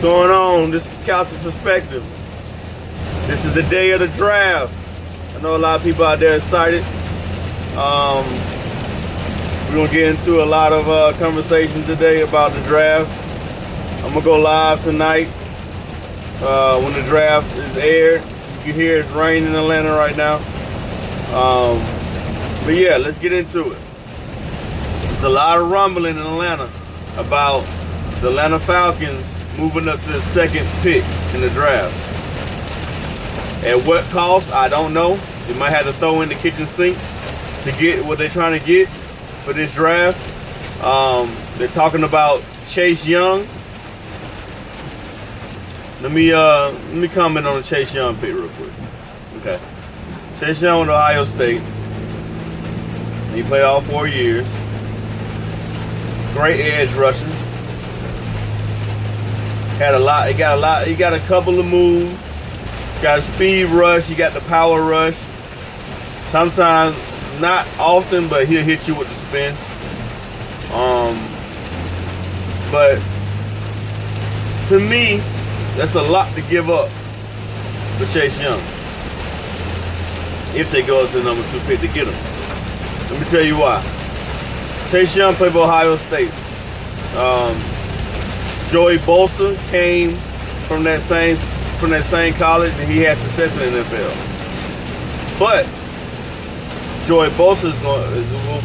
going on? This is Couch's Perspective. This is the day of the draft. I know a lot of people out there excited. We're gonna get into a lot of conversation today about the draft. I'm gonna go live tonight when the draft is aired. You can hear it's raining in Atlanta right now. But yeah, let's get into it. There's a lot of rumbling in Atlanta about the Atlanta Falcons moving up to the second pick in the draft. At what cost, I don't know. They might have to throw in the kitchen sink to get what they're trying to get for this draft. They're talking about Chase Young. Let me comment on the Chase Young pick real quick. Okay. Chase Young with Ohio State. He played all 4 years. Great edge rusher. He got a couple of moves. Got a speed rush, he got the power rush. Sometimes, not often, but he'll hit you with the spin. But to me, that's a lot to give up for Chase Young if they go to the number 2 pick to get him. Let me tell you why. Chase Young played for Ohio State. Joey Bosa came from that same college, and he had success in the NFL. But Joey Bosa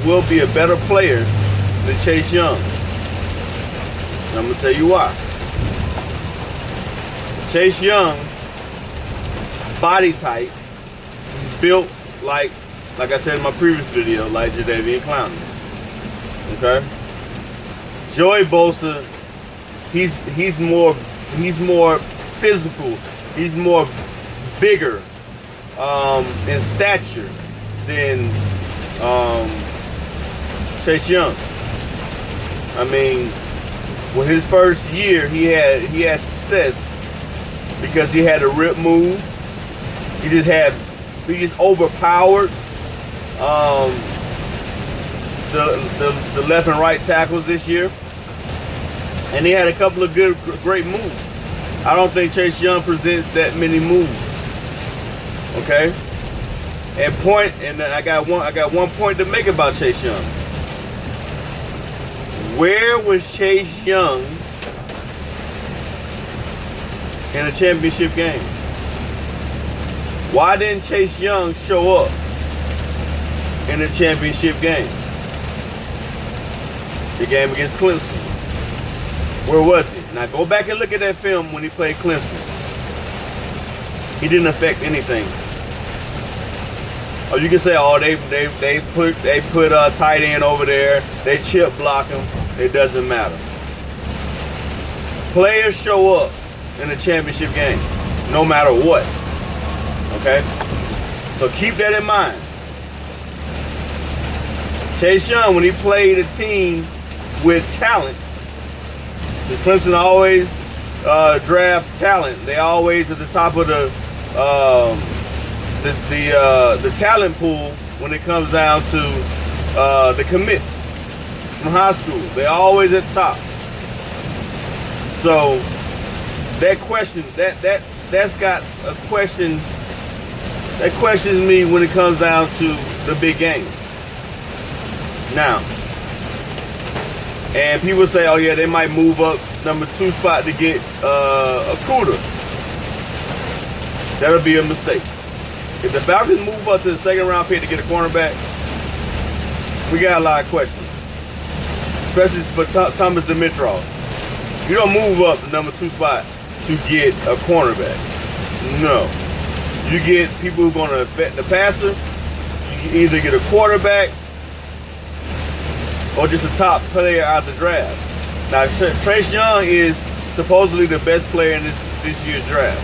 will be a better player than Chase Young. And I'm gonna tell you why. Chase Young, body type, built like I said in my previous video, like Jadeveon Clowney. Okay. Joey Bosa, he's more physical. He's more bigger in stature than Chase Young. I mean, with his first year, he had success because he had a rip move. He just overpowered the left and right tackles this year, and he had a couple of great moves. I don't think Chase Young presents that many moves. Okay? And I got one point to make about Chase Young. Where was Chase Young in a championship game? Why didn't Chase Young show up in a championship game? The game against Clemson. Where was he? Now go back and look at that film when he played Clemson. He didn't affect anything. Oh, you can say, oh, they put a tight end over there. They chip block him. It doesn't matter. Players show up in a championship game, no matter what. Okay? So keep that in mind. Chase Young, when he played a team with talent, because Clemson always draft talent. They always at the top of the talent pool when it comes down to the commits from high school. They're always at the top. So that question, that's got a question that questions me when it comes down to the big game. Now, and people say, oh yeah, they might move up number 2 spot to get a Cuda. That'll be a mistake. If the Falcons move up to the 2nd round pick to get a cornerback, we got a lot of questions. Especially for Thomas Dimitrov. You don't move up the number 2 spot to get a cornerback. No. You get people who are going to affect the passer. You can either get a quarterback or just a top player out the draft. Now, Chase Young is supposedly the best player in this year's draft.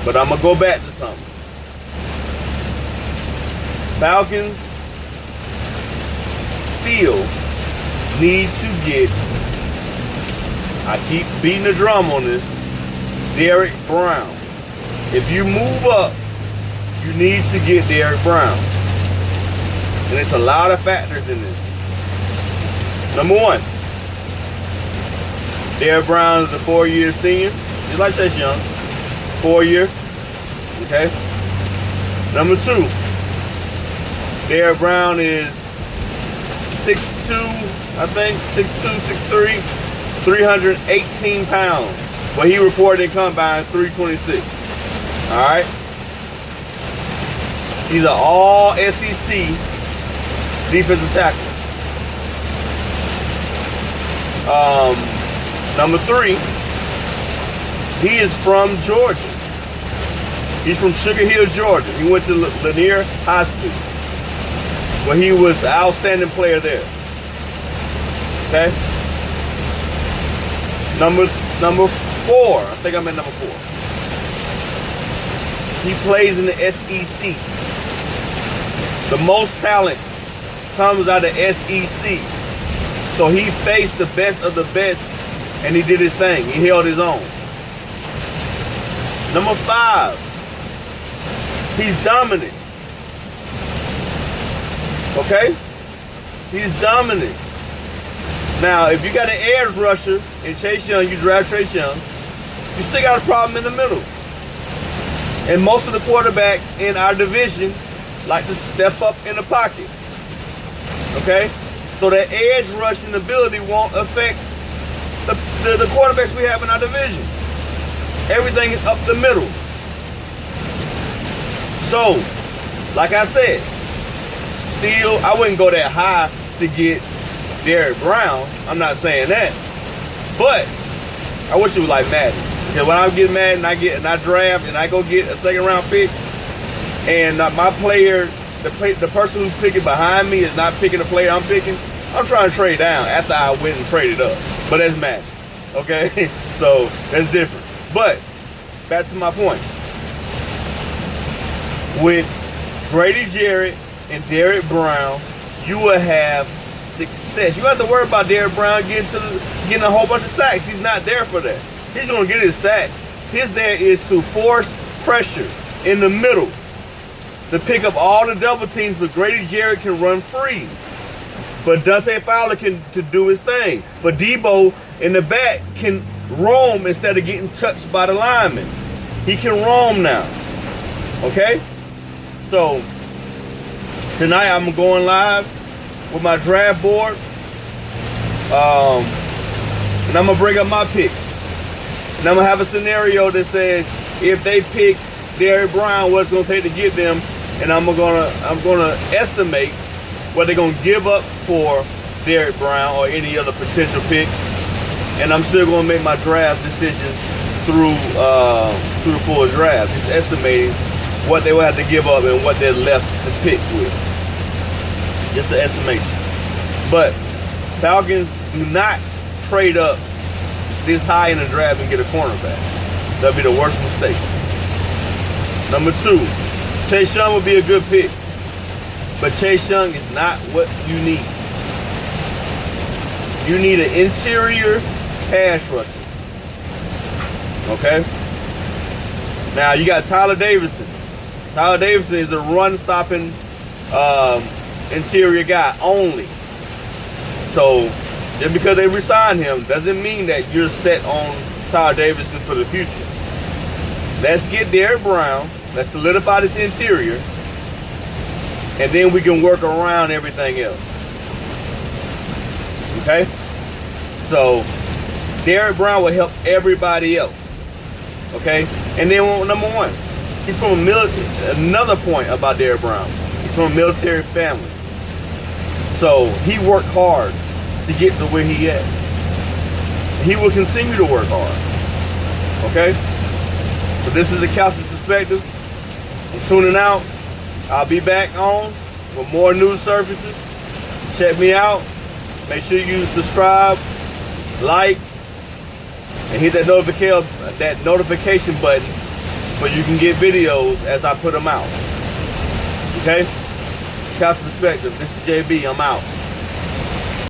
But I'm going to go back to something. Falcons still need to get, I keep beating the drum on this, Derrick Brown. If you move up, you need to get Derrick Brown. And there's a lot of factors in this. Number 1, Derrick Brown is a 4-year senior. He's like Chase Young. 4-year. Okay. Number 2. Derrick Brown is 6'2", I think. 6'2", 6'3", 318 pounds. But he reported in combine 326. Alright. He's an all SEC defensive tackle. Number 3, he is from Georgia. He's from Sugar Hill, Georgia. He went to Lanier High School, where he was an outstanding player there. Okay. Number 4. I think I'm at number 4. He plays in the SEC. The most talent comes out of SEC. So he faced the best of the best, and he did his thing. He held his own. Number 5. He's dominant. Okay? He's dominant. Now, if you got an edge rusher in Chase Young, you draft Chase Young, you still got a problem in the middle. And most of the quarterbacks in our division like to step up in the pocket. Okay? So that edge rushing ability won't affect the quarterbacks we have in our division. Everything is up the middle. So, like I said, still, I wouldn't go that high to get Derrick Brown. I'm not saying that. But I wish it was like Madden. Because when I get Madden, I draft and I go get a 2nd round pick, and my player, the person who's picking behind me is not picking the player I'm picking, I'm trying to trade down after I went and traded up. But that's Madden. Okay? So that's different. But back to my point. With Grady Jarrett and Derrick Brown, you will have success. You don't have to worry about Derrick Brown getting a whole bunch of sacks. He's not there for that. He's going to get his sack. His there is to force pressure in the middle to pick up all the double teams, but Grady Jarrett can run free. But Dante Fowler can to do his thing. But Debo in the back can roam instead of getting touched by the lineman. He can roam now. Okay? So, tonight I'm going live with my draft board. And I'm going to bring up my picks. And I'm going to have a scenario that says if they pick Derrick Brown, what it's going to take to get them. And I'm gonna estimate what they're going to give up for Derrick Brown or any other potential pick. And I'm still going to make my draft decision through the full draft. Just estimating what they will have to give up and what they're left to pick with. Just an estimation. But Falcons do not trade up this high in the draft and get a cornerback. That'd be the worst mistake. Number 2, Chase Young would be a good pick. But Chase Young is not what you need. You need an interior pass rusher. Okay? Now you got Tyler Davidson. Tyler Davidson is a run-stopping interior guy only. So just because they re-signed him doesn't mean that you're set on Tyler Davidson for the future. Let's get Derrick Brown. Let's solidify this interior. And then we can work around everything else. Okay? So Derrick Brown will help everybody else. Okay? And then number 1, he's from a military. Another point about Derrick Brown, he's from a military family. So he worked hard to get to where he at. He will continue to work hard. Okay? So this is the Couch's Perspective. I'm tuning out. I'll be back on with more news services. Check me out. Make sure you subscribe, like, and hit that notification button so you can get videos as I put them out. Okay? Couch's Perspective. This is JB. I'm out.